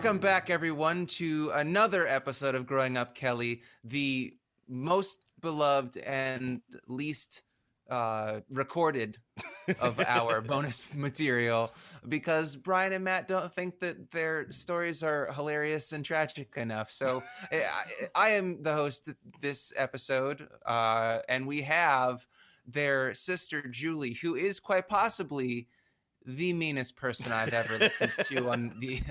Welcome back, everyone, to another episode of Growing Up Kelly, the most beloved and least recorded of our bonus material, because Brian and Matt don't think that their stories are hilarious and tragic enough. So I am the host of this episode, and we have their sister, Julie, who is quite possibly the meanest person I've ever listened to on the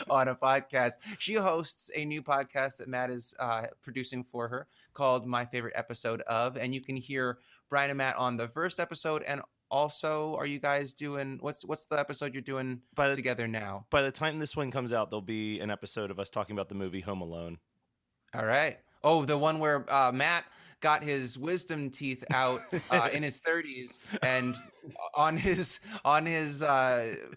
on a podcast. She hosts a new podcast that Matt is producing for her called My Favorite Episode Of, and you can hear Brian and Matt on the first episode. And also, are you guys doing what's the episode you're doing together now? By the time this one comes out, there'll be an episode of us talking about the movie Home Alone. All right. Oh, the one where Matt got his wisdom teeth out in his 30s, and on his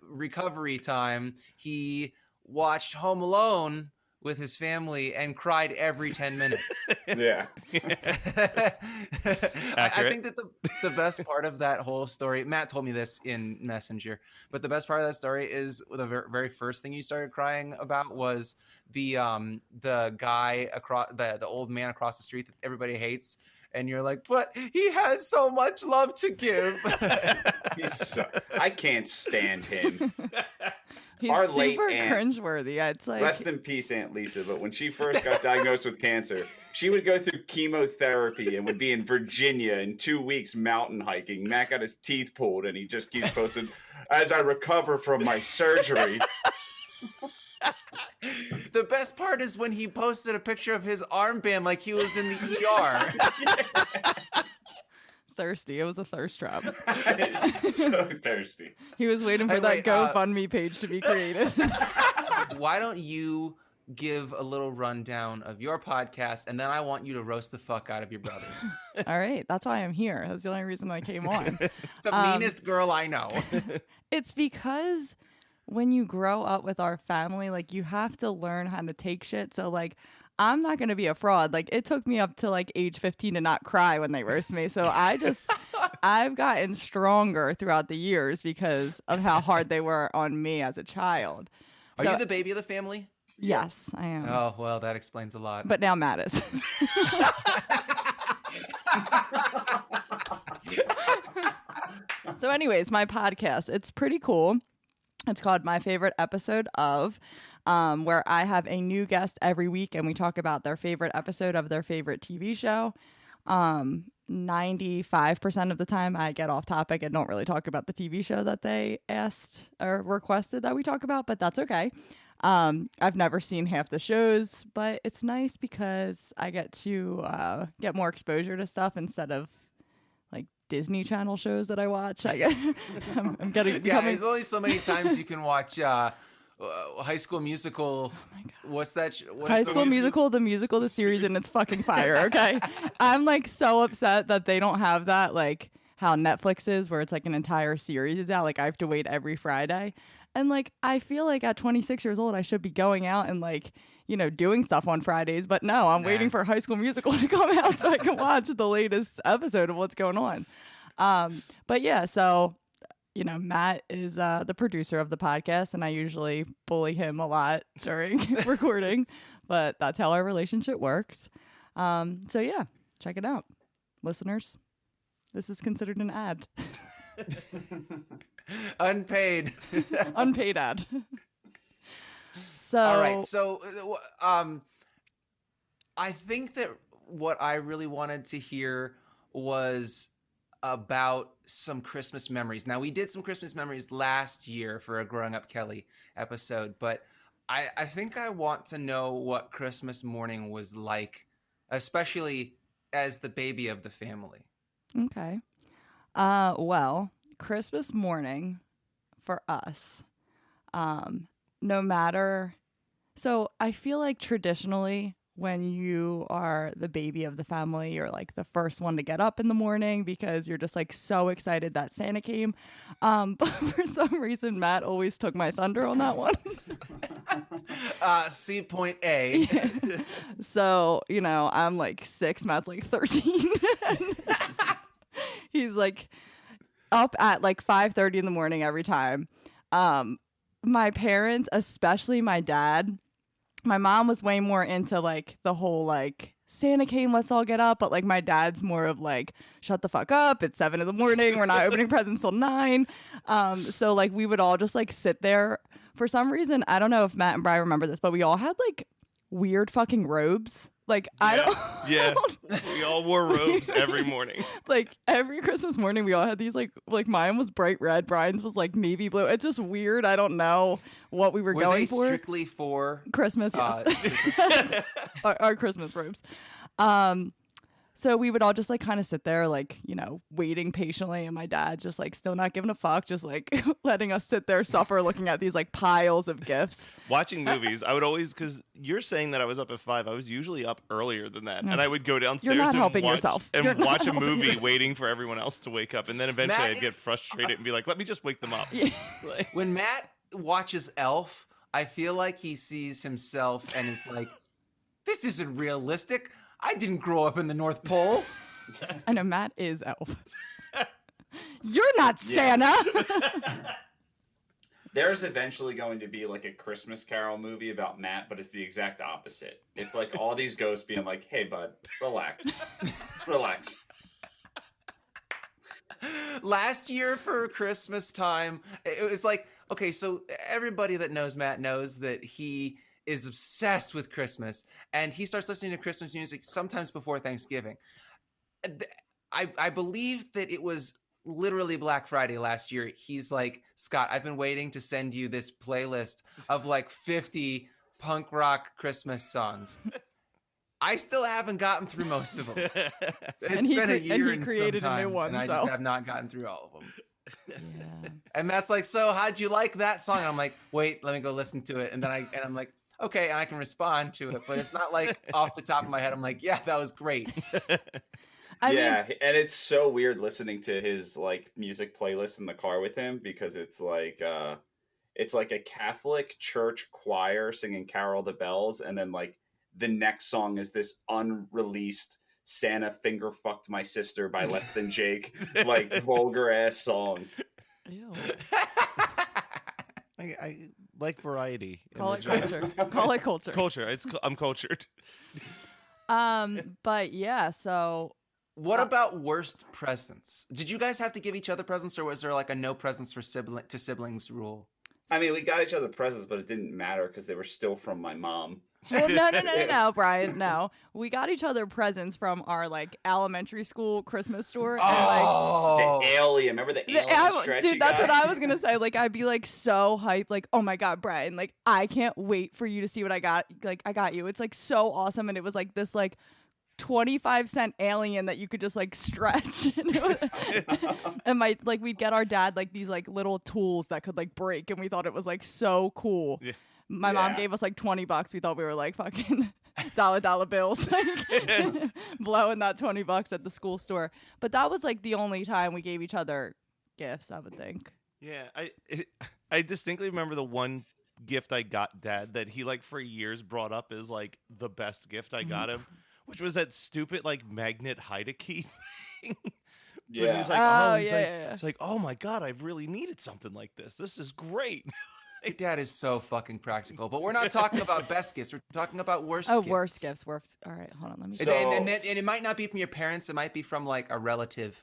recovery time, he watched Home Alone with his family and cried every 10 minutes. Yeah. I think that the best part of that whole story, Matt told me this in Messenger, but the best part of that story is the very first thing you started crying about was the guy across the old man across the street that everybody hates, and you're like, but he has so much love to give. I can't stand him. He's Our super late aunt, cringeworthy. It's like, rest in peace, Aunt Lisa. But when she first got diagnosed with cancer, she would go through chemotherapy and would be in Virginia in 2 weeks mountain hiking. Matt got his teeth pulled, and he just keeps posting, as I recover from my surgery. The best part is when he posted a picture of his armband like he was in the ER. thirsty. It was a thirst trap. So thirsty. He was waiting for that GoFundMe page to be created. Why don't you give a little rundown of your podcast, and then I want you to roast the fuck out of your brothers. All right. That's why I'm here. That's the only reason I came on. The meanest girl I know. It's because when you grow up with our family, like, you have to learn how to take shit. So, like, I'm not going to be a fraud. Like, it took me up to like age 15 to not cry when they roast me. So I've gotten stronger throughout the years because of how hard they were on me as a child. Are you the baby of the family? Yes, I am. Oh, well, that explains a lot. But now Matt is. So anyways, my podcast, it's pretty cool. It's called My Favorite Episode Of, where I have a new guest every week and we talk about their favorite episode of their favorite TV show. 95% of the time I get off topic and don't really talk about the TV show that they asked or requested that we talk about, but that's okay. I've never seen half the shows, but it's nice because I get to get more exposure to stuff instead of like Disney Channel shows that I watch. I'm getting there's only so many times you can watch High School Musical. Oh my God. What's that? High School Musical, the musical, the series, and it's fucking fire. Okay, I'm like so upset that they don't have that, like how Netflix is, where it's like an entire series is out. Like, I have to wait every Friday. And like, I feel like at 26 years old, I should be going out and like, you know, doing stuff on Fridays. But no, I'm waiting for High School Musical to come out so I can watch the latest episode of what's going on. But yeah, so, you know, Matt is the producer of the podcast, and I usually bully him a lot during recording, but that's how our relationship works. So yeah, check it out, listeners. This is considered an ad. Unpaid. Unpaid ad. So all right, so I think that what I really wanted to hear was about some Christmas memories. Now, we did some Christmas memories last year for a Growing Up Kelly episode, but I think I want to know what Christmas morning was like, especially as the baby of the family. Okay. Well, Christmas morning for us, no matter. So I feel like traditionally when you are the baby of the family, you're like the first one to get up in the morning because you're just like so excited that Santa came. But for some reason, Matt always took my thunder on that one. See point A. Yeah. So, you know, I'm like 6, Matt's like 13. He's like up at like 5:30 in the morning every time. my parents, especially my dad, my mom was way more into like the whole like Santa came, let's all get up. But like my dad's more of like, shut the fuck up. It's 7 a.m. We're not opening presents till 9. So like we would all just like sit there. For some reason, I don't know if Matt and Brian remember this, but we all had like weird fucking robes. Like I don't. Yeah, we all wore robes every morning. Like every Christmas morning, we all had these like mine was bright red, Brian's was like navy blue. It's just weird. I don't know what we were Were going they for. strictly for Christmas, yes. Christmas? our Christmas robes. So we would all just like kind of sit there, like, you know, waiting patiently, and my dad just like still not giving a fuck, just like letting us sit there, suffer, looking at these like piles of gifts. Watching movies, I would always, because you're saying that I was up at 5, I was usually up earlier than that, and I would go downstairs You're not and helping watch, yourself. and You're not watch a helping movie yourself. waiting for everyone else to wake up, and then eventually Matt I'd get frustrated and be like, let me just wake them up. Yeah. Like, When Matt watches Elf, I feel like he sees himself and is like, this isn't realistic. I didn't grow up in the North Pole. I know Matt is Elf. You're not Yeah. Santa. There's eventually going to be like a Christmas Carol movie about Matt, but it's the exact opposite. It's like all these ghosts being like, "Hey, bud, relax, relax." Last year for Christmas time, it was like, okay, so everybody that knows Matt knows that he is obsessed with Christmas, and he starts listening to Christmas music sometimes before Thanksgiving. I believe that it was literally Black Friday last year. He's like, Scott, I've been waiting to send you this playlist of like 50 punk rock Christmas songs. I still haven't gotten through most of them. It's And he been a cre- year and he and created some a new time, one, and I so. just have not gotten through all of them. Yeah. And Matt's like, so how'd you like that song? And I'm like, wait, let me go listen to it. And then I'm like, okay, and I can respond to it, but it's not like off the top of my head. I'm like, yeah, that was great. I mean, And it's so weird listening to his like music playlist in the car with him, because it's like a Catholic church choir singing Carol the Bells, and then like the next song is this unreleased Santa Finger Fucked My Sister by Less Than Jake, like vulgar ass song. ew. I like variety. in Call the it genre. culture. Call it culture. Culture. I'm cultured. But yeah, so What about worst presents? Did you guys have to give each other presents, or was there like a no presents for siblings rule? I mean, we got each other presents, but it didn't matter because they were still from my mom. well, no, Brian, no. We got each other presents from our like elementary school Christmas store, and like. Oh, The alien, remember the alien stretchy Dude, that's guy? what I was gonna say. Like, I'd be like so hyped, like, oh my god, Brian, like, I can't wait for you to see what I got. Like, I got you. It's like so awesome, and it was like this like 25-cent alien that you could just like stretch. And my like we'd get our dad like these like little tools that could like break, and we thought it was like so cool. Yeah. My mom Yeah. gave us like $20. We thought we were like fucking dollar bills, like blowing that $20 at the school store. But that was like the only time we gave each other gifts, I would think. Yeah, I distinctly remember the one gift I got Dad that he like for years brought up as like the best gift I got him, which was that stupid like magnet hide-a-key thing. But Yeah. he's like, Oh, he's yeah, like, yeah. it's like, oh my god, I've really needed something like this. This is great. your dad is so fucking practical. But we're not talking about best gifts. We're talking about worst Oh, gifts. worst gifts. Worst. All right, hold on. Let me. And, So- and it might not be from your parents. It might be from like a relative,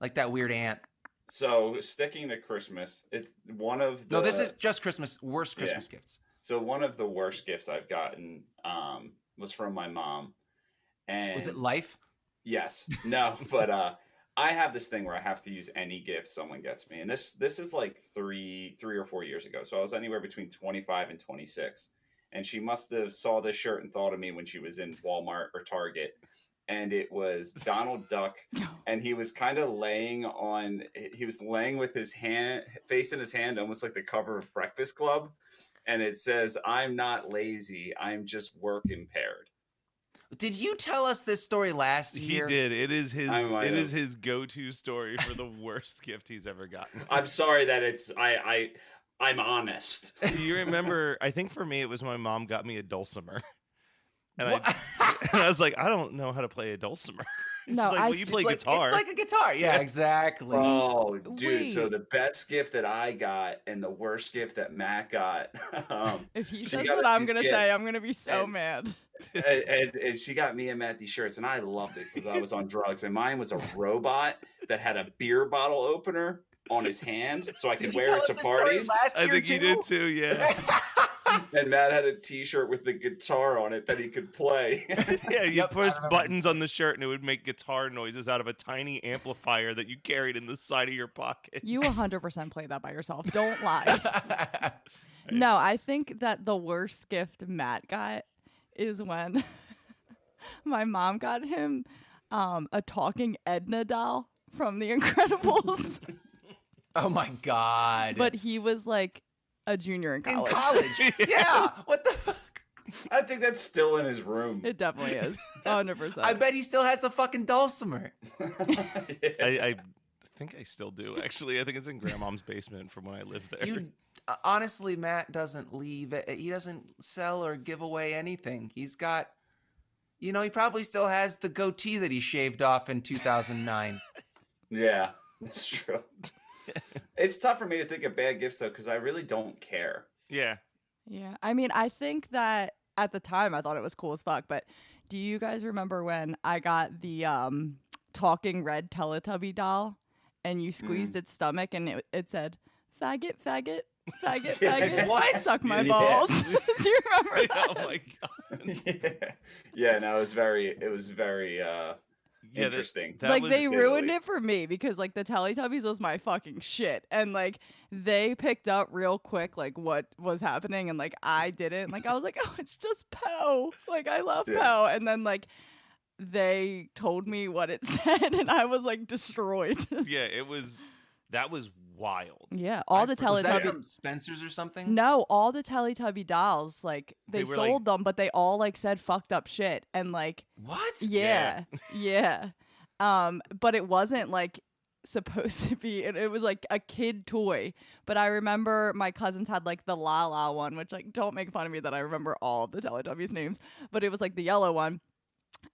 like that weird aunt. So sticking to Christmas, it's one of the No, this is just Christmas. Worst Christmas gifts. so one of the worst gifts I've gotten was from my mom. And Was it life? Yes. No, but I have this thing where I have to use any gift someone gets me. And this is like three or 4 years ago. So I was anywhere between 25 and 26. And she must have saw this shirt and thought of me when she was in Walmart or Target. And it was Donald Duck. And he was kind of laying with his hand, face in his hand, almost like the cover of Breakfast Club. And it says, "I'm not lazy. I'm just work impaired." Did you tell us this story last He year? did. It is I might have. his go-to story for the worst gift he's ever gotten. I'm sorry that I'm honest. Do you remember? I think for me, it was my mom got me a dulcimer, and What? and I was like, I don't know how to play a dulcimer. It's No, just like, I well, you Just play like, guitar. It's like a guitar. Yeah, Yeah. exactly. Oh, dude. So Wait. the best gift that I got and the worst gift that Matt got. If he She says got what us I'm these gonna gifts, say, I'm gonna be so and- mad. and she got me and Matt these shirts, and I loved it because I was on drugs. And mine was a robot that had a beer bottle opener on his hand, so I Did could you wear tell it us to this story parties. last I year, think you did too. Yeah. And Matt had a T-shirt with the guitar on it that he could play. Yeah, you Yep, I push remember buttons this. on the shirt and it would make guitar noises out of a tiny amplifier that you carried in the side of your pocket. You 100% played that by yourself. Don't lie. No, I think that the worst gift Matt got is when my mom got him a talking Edna doll from The Incredibles, Oh my god. but he was like a junior in in college. college. Yeah. What the fuck? I think that's still in his room. It definitely is. 100%. I bet he still has the fucking dulcimer. Yeah. I think I still do. Actually, I think it's in Grandmom's basement from when I lived there. You honestly, Matt doesn't leave. He doesn't sell or give away anything. He's got, he probably still has the goatee that he shaved off in 2009. Yeah, that's true. It's tough for me to think of bad gifts though, because I really don't care. Yeah. Yeah. I mean, I think that at the time I thought it was cool as fuck, but do you guys remember when I got the talking red Teletubby doll and you squeezed its stomach and it said, faggot, faggot, faggot, Yeah. faggot. What? Suck my Yeah. balls. Do you remember Oh that? my god. Yeah, no, it was very Yeah, interesting. that Like was, they to say the ruined least. it for me because like the Teletubbies was my fucking shit, and like they picked up real quick like what was happening, and like I didn't. Like I was like, oh, it's just Poe. Like I love Yeah. Poe, and then like they told me what it said, and I was like destroyed. yeah, that was wild. Yeah, all the Was that Teletubby. from Spencer's or something? No, all the Teletubby dolls, like They they were, sold them, but they all like said fucked up shit, and like What? yeah, yeah. But it wasn't like supposed to be. It was like a kid toy. But I remember my cousins had like the La La one, which like don't make fun of me that I remember all of the Teletubbies names, but it was like the yellow one,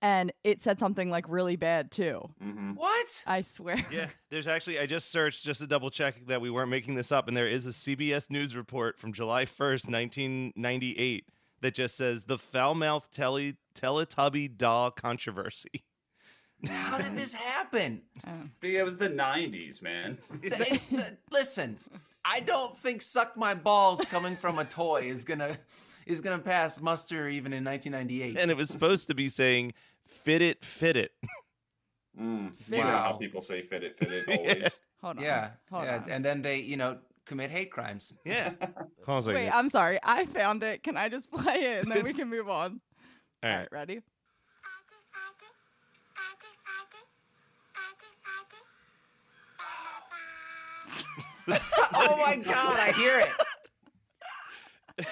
and it said something like really bad too. Mhm. What? I swear. Yeah, there's actually, I just searched just to double check that we weren't making this up, and there is a CBS News report from July 1st, 1998, that just says the foul-mouthed Teletubby doll controversy. How did this happen? It was the '90s, man. Listen, I don't think "suck my balls" coming from a toy is gonna pass muster even in 1998. And it was supposed to be saying, fit it. You Fit know it. how people say "fit it" always. Hold on. yeah, Hold yeah, on. and then they, commit hate crimes. Yeah. I was like, Wait, I'm sorry. I found it. Can I just play it and then we can move on? all All right. right, ready? Oh my god, I hear it.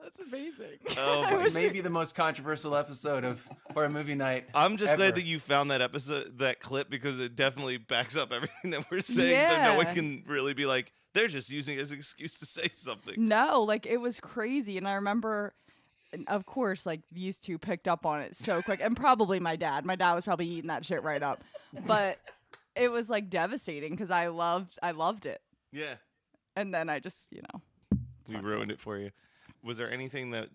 That's amazing. Oh, I my- This wish may we- be the most controversial episode of Horror Movie Night. I'm just ever. glad that you found that episode, that clip, because it definitely backs up everything that we're saying. So no one Yeah. can really be like, they're just using it as an excuse to say something. No, like it was crazy. And I remember, and of course, like these two picked up on it so quick. And probably my dad. My dad was probably eating that shit right up. But it was like devastating because I loved it. Yeah. And then I just, We ruined it for you. Was there anything that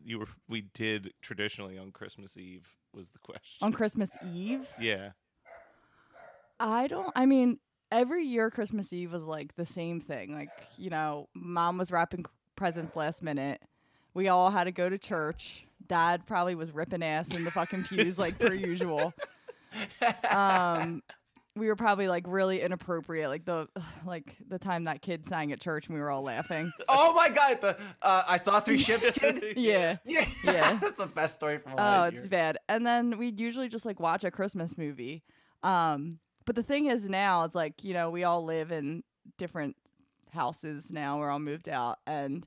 we did traditionally on Christmas Eve? Was the question. on Christmas Eve, Yeah. I mean, every year Christmas Eve was like the same thing. Like, mom was wrapping presents last minute. We all had to go to church. Dad probably was ripping ass in the fucking pews like per usual. We were probably like really inappropriate, like the time that kid sang at church and we were all laughing. Oh my god, I saw Three Ships Kid. Yeah. Yeah, Yeah. that's the best story from Oh, last it's year. bad. And then we'd usually just like watch a Christmas movie. But the thing is now it's like, we all live in different houses now. We're all moved out. And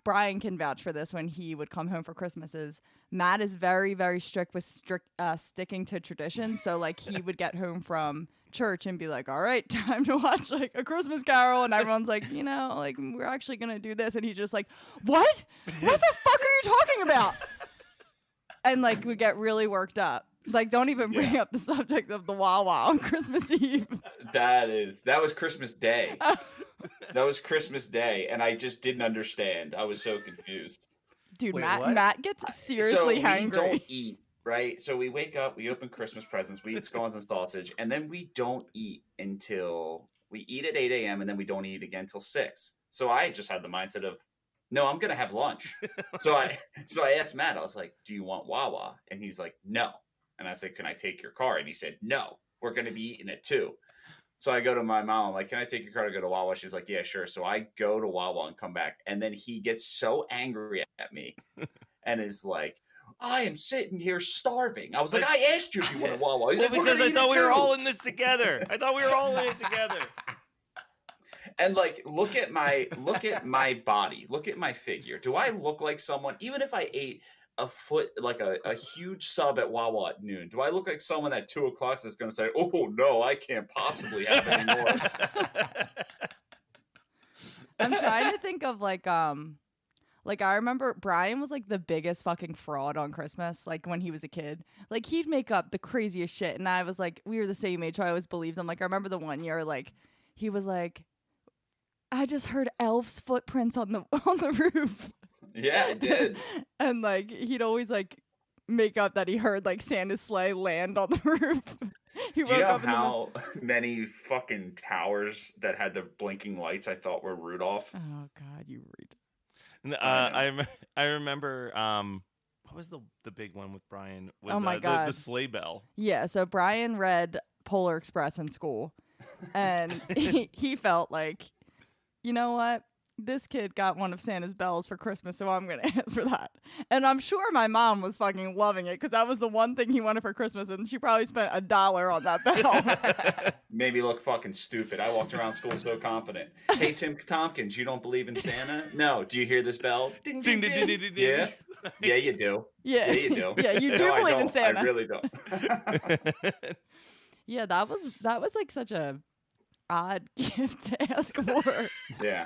Brian can vouch for this when he would come home for Christmases. Matt is very, very strict with sticking to tradition. So like he would get home from church and be like, all right, time to watch like a Christmas Carol. And everyone's like, like we're actually going to do this. And he's just like, what? What the fuck are you talking about? And like we get really worked up. Like, don't even bring Yeah. up the subject of the Wawa on Christmas Eve. That was Christmas Day. That was Christmas Day, and I just didn't understand. I was so confused. Dude, Wait, Matt what? Matt gets So seriously we hangry. don't eat, right? So we wake up, we open Christmas presents, we eat scones and sausage, and then we don't eat until we eat at 8 a.m. and then we don't eat again until 6. So I just had the mindset of, no, I'm gonna have lunch. So I asked Matt, I was like, do you want Wawa? And he's like, no. And I said, can I take your car? And he said, no, we're gonna be eating at 2. So I go to my mom, I'm like, can I take your car to go to Wawa? She's like, yeah, sure. So I go to Wawa and come back. And then he gets so angry at me and is like, I am sitting here starving. I was like, I asked you if you wanted Wawa. He's Well, like, "We're because gonna I eat thought it we were too." all in this together. I thought we were all in it together. And like, look at my body. Look at my figure. Do I look like someone, even if I ate a foot, like a huge sub at Wawa at noon, do I look like someone at 2 o'clock that's going to say, oh no, I can't possibly have any more? I'm trying to think of like I remember Brian was like the biggest fucking fraud on Christmas, like when he was a kid. Like he'd make up the craziest shit, and I was like, we were the same age, so I always believed him. Like I remember the one year, like he was like, I just heard elves' footprints on the roof. Yeah, I did. And like he'd always like make up that he heard like Santa's sleigh land on the roof. He Do you woke know up in the how many fucking towers that had the blinking lights I thought were Rudolph? Oh God, you read. And, I remember what was the big one with Brian? Was, Oh my the God. sleigh bell. Yeah, so Brian read Polar Express in school, and he felt like, you know what? This kid got one of Santa's bells for Christmas, so I'm going to answer that. And I'm sure my mom was fucking loving it because that was the one thing he wanted for Christmas, and she probably spent $1 on that bell. Made me look fucking stupid. I walked around school so confident. Hey, Tim Tompkins, you don't believe in Santa? No. Do you hear this bell? Ding, ding, Ding, ding. ding, ding, ding, Yeah. ding. Yeah, you do. Yeah, Yeah, you do. Yeah, you do No, I believe in don't. Santa. I really don't. Yeah, that was like such a odd gift to ask for. Yeah.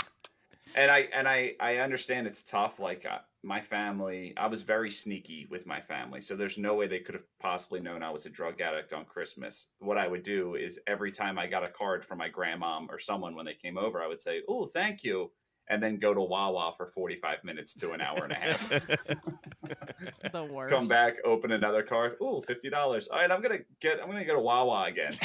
And I understand it's tough. Like my family, I was very sneaky with my family. So there's no way they could have possibly known I was a drug addict on Christmas. What I would do is every time I got a card from my grandmom or someone when they came over, I would say, oh, thank you. And then go to Wawa for 45 minutes to an hour and a half. The worst. Come back, open another card. Ooh, $50. All right, I'm gonna go to Wawa again.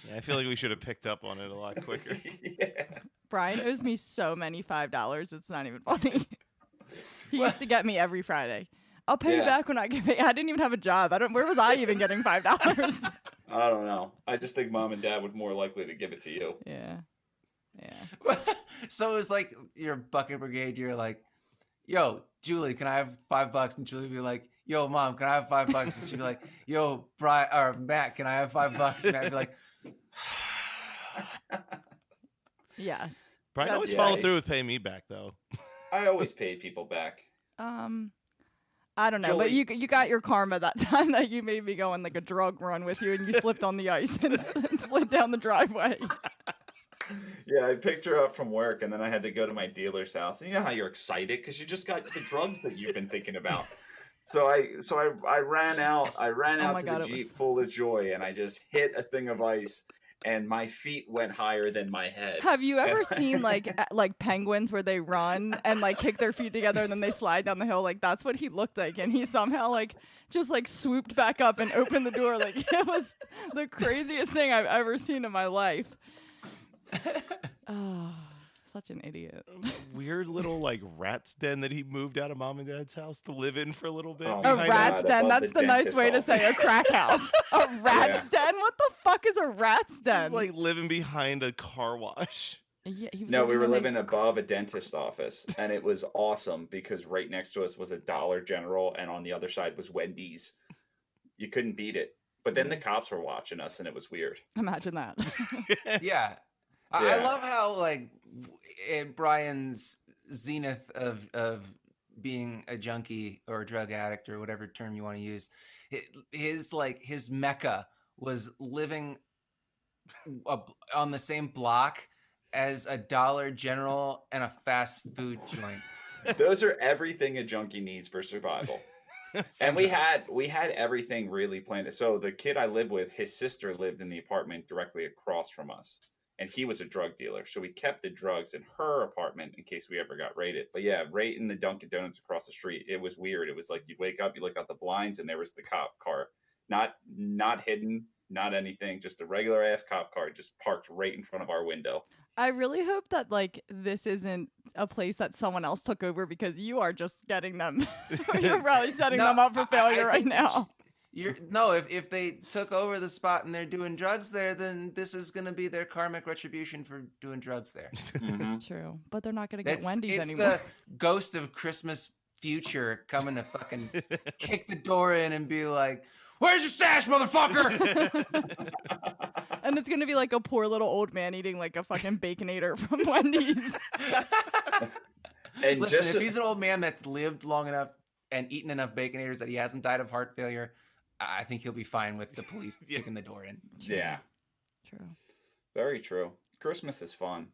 Yeah, I feel like we should have picked up on it a lot quicker. Yeah. Brian owes me so many $5. It's not even funny. He used to get me every Friday. I'll pay you Yeah. back when I get paid. I didn't even have a job. Where was I even getting $5? I don't know. I just think mom and dad would more likely to give it to you. Yeah. Yeah. So it was like your bucket brigade. You're like, yo, Julie, can I have $5? And Julie would be like, yo, mom, can I have $5? And she'd be like, yo, Brian or Matt, can I have $5? And Matt would be like, Yes. Brian That's always Yeah. followed through with paying me back, though. I always paid people back. I don't know, but Julie- you got your karma that time that you made me go on like a drug run with you and you slipped on the ice and slid down the driveway. Yeah, I picked her up from work, and then I had to go to my dealer's house. And you know how you're excited because you just got the drugs that you've been thinking about. So I ran out. I ran Oh out my to God, the it was- Jeep full of joy, and I just hit a thing of ice, and my feet went higher than my head. Have you ever seen like penguins where they run and like kick their feet together and then they slide down the hill? Like that's what he looked like, and he somehow like just like swooped back up and opened the door. Like it was the craziest thing I've ever seen in my life. Oh, such an idiot. A weird little like rat's den that he moved out of mom and dad's house to live in for a little bit. Oh A my behind rat's God, den. above That's the the nice dentist way to say a office. crack house. A rat's den? What the fuck is a rat's He's den? like living behind a car wash. Yeah, he was No, we were in a- living above a dentist office, and it was awesome because right next to us was a Dollar General, and on the other side was Wendy's. You couldn't beat it. But then the cops were watching us, and it was weird. Imagine that. yeah. I Yeah. love how like Brian's zenith of being a junkie or a drug addict or whatever term you want to use, his mecca was living on the same block as a Dollar General and a fast food joint. Those are everything a junkie needs for survival. And we had everything really planned. So the kid I lived with, his sister lived in the apartment directly across from us, and he was a drug dealer. So we kept the drugs in her apartment in case we ever got raided. But yeah, right in the Dunkin' Donuts across the street, it was weird. It was like you'd wake up, you look out the blinds, and there was the cop car, not hidden, not anything, just a regular ass cop car just parked right in front of our window. I really hope that like this isn't a place that someone else took over because you are just getting them. You're probably setting No, them up for I failure right think that now. if they took over the spot and they're doing drugs there, then this is gonna be their karmic retribution for doing drugs there. Mhm. True, but they're not gonna get It's, Wendy's it's anymore. the ghost of Christmas future coming to fucking kick the door in and be like, "Where's your stash, motherfucker?" And it's gonna be like a poor little old man eating like a fucking baconator from Wendy's. And Listen, just if he's an old man that's lived long enough and eaten enough baconators that he hasn't died of heart failure, I think he'll be fine with the police Yeah. kicking the door in. yeah, True. very true. Christmas is fun.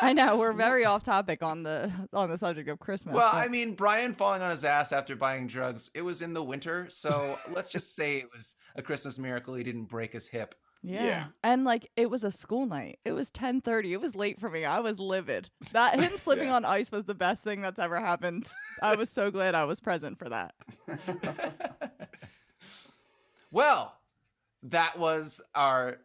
I know we're very off topic on the subject of Christmas. Well, but- I mean, Brian falling on his ass after buying drugs, it was in the winter, so let's just say it was a Christmas miracle he didn't break his hip. yeah. And like it was a school night. It was 10:30. It was late for me. I was livid. That him slipping Yeah. on ice was the best thing that's ever happened. I was so glad I was present for that. Well, that was our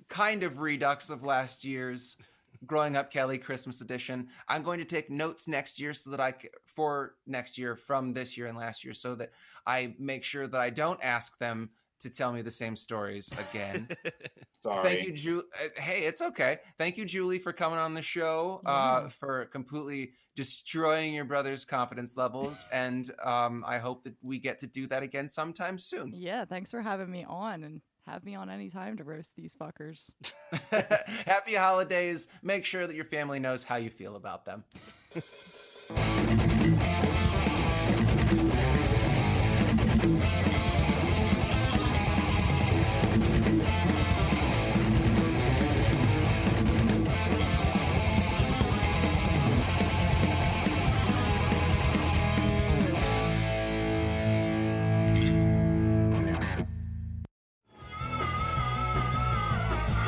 kind of redux of last year's Growing Up Kelly Christmas edition. I'm going to take notes next year so that for next year from this year and last year so that I make sure that I don't ask them to tell me the same stories again. Sorry. Thank you, Julie. Hey, it's okay. Thank you, Julie, for coming on the show, Yeah. for completely destroying your brother's confidence levels. And I hope that we get to do that again sometime soon. Yeah, thanks for having me on and have me on any time to roast these fuckers. Happy holidays. Make sure that your family knows how you feel about them.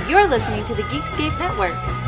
You're listening to the Geekscape Network.